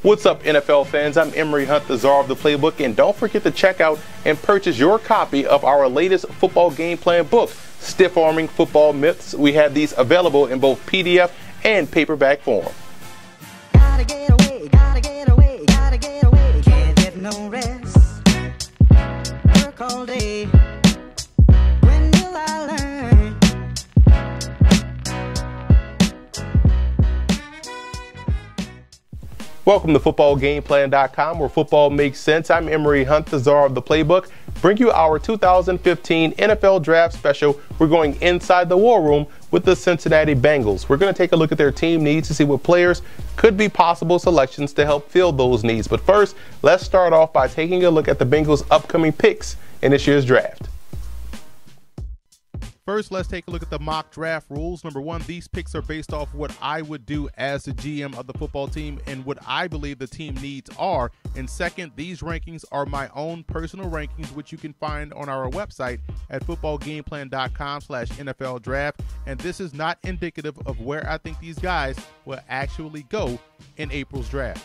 What's up, NFL fans? I'm Emory Hunt, the czar of the playbook, and don't forget to check out and purchase your copy of our latest football game plan book, Stiff Arming Football Myths. We have these available in both PDF and paperback form. Gotta get away, gotta get away, gotta get away. Can't get no rest. Work all day. When will I learn? Welcome to footballgameplan.com, where football makes sense. I'm Emory Hunt, the czar of the playbook. Bring you our 2015 NFL Draft Special. We're going inside the war room with the Cincinnati Bengals. We're going to take a look at their team needs to see what players could be possible selections to help fill those needs. But first, let's start off by taking a look at the Bengals' upcoming picks in this year's draft. First, let's take a look at the mock draft rules. Number one, these picks are based off what I would do as the GM of the football team and what I believe the team needs are. And second, these rankings are my own personal rankings, which you can find on our website at footballgameplan.com/NFL draft. And this is not indicative of where I think these guys will actually go in April's draft.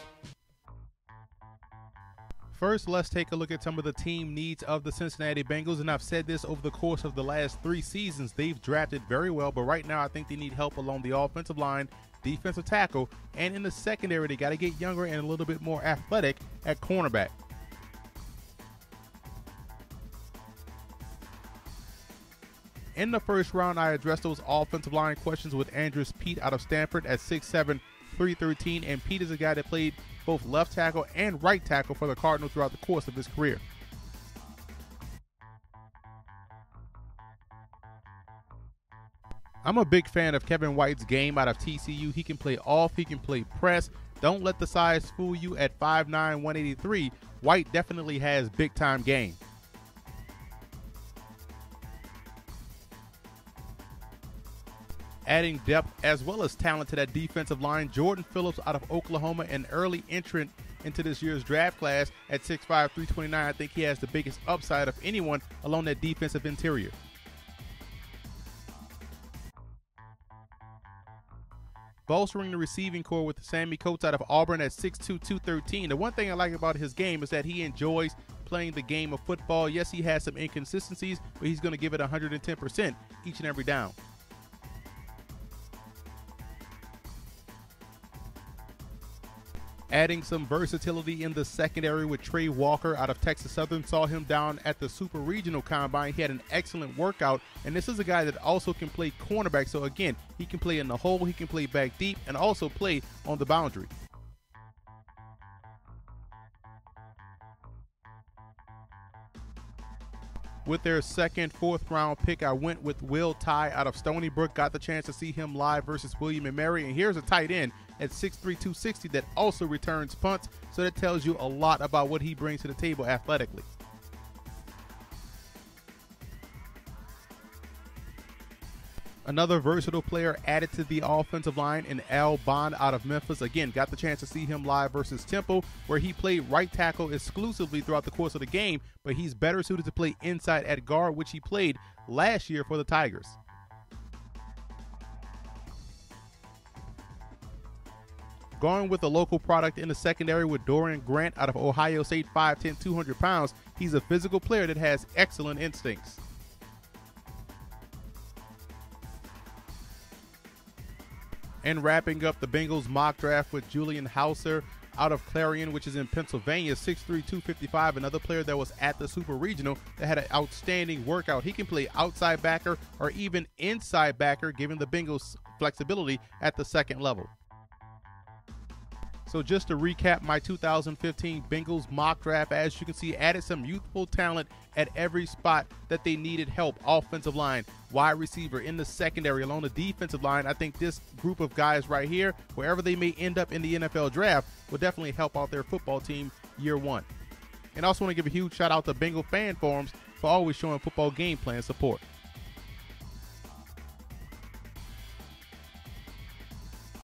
First, let's take a look at some of the team needs of the Cincinnati Bengals, and I've said this over the course of the last 3 seasons. They've drafted very well, but right now I think they need help along the offensive line, defensive tackle, and in the secondary they got to get younger and a little bit more athletic at cornerback. In the first round, I addressed those offensive line questions with Andrews Pete out of Stanford at 6'7", 313, and Pete is a guy that played both left tackle and right tackle for the Cardinals throughout the course of his career. I'm a big fan of Kevin White's game out of TCU. He can play off, he can play press. Don't let the size fool you at 5'9", 183. White definitely has big-time game. Adding depth as well as talent to that defensive line, Jordan Phillips out of Oklahoma, an early entrant into this year's draft class at 6'5", 329. I think he has the biggest upside of anyone along that defensive interior. Bolstering the receiving core with Sammy Coates out of Auburn at 6'2", 213. The one thing I like about his game is that he enjoys playing the game of football. Yes, he has some inconsistencies, but he's going to give it 110% each and every down. Adding some versatility in the secondary with Trey Walker out of Texas Southern. Saw him down at the Super Regional Combine. He had an excellent workout, and this is a guy that also can play cornerback. So again, he can play in the hole, he can play back deep, and also play on the boundary. With their second, 4th round pick, I went with Will Tye out of Stony Brook. Got the chance to see him live versus William & Mary. And here's a tight end at 6'3", 260 that also returns punts. So that tells you a lot about what he brings to the table athletically. Another versatile player added to the offensive line in Al Bond out of Memphis. Again, got the chance to see him live versus Temple, where he played right tackle exclusively throughout the course of the game, but he's better suited to play inside at guard, which he played last year for the Tigers. Going with a local product in the secondary with Dorian Grant out of Ohio State, 5'10", 200 pounds. He's a physical player that has excellent instincts. And wrapping up the Bengals mock draft with Julian Hauser out of Clarion, which is in Pennsylvania, 6'3", 255, another player that was at the Super Regional that had an outstanding workout. He can play outside backer or even inside backer, giving the Bengals flexibility at the second level. So just to recap my 2015 Bengals mock draft, as you can see, added some youthful talent at every spot that they needed help. Offensive line, wide receiver, in the secondary, along the defensive line. I think this group of guys right here, wherever they may end up in the NFL draft, will definitely help out their football team year one. And I also want to give a huge shout out to Bengal fan forums for always showing football game plan support.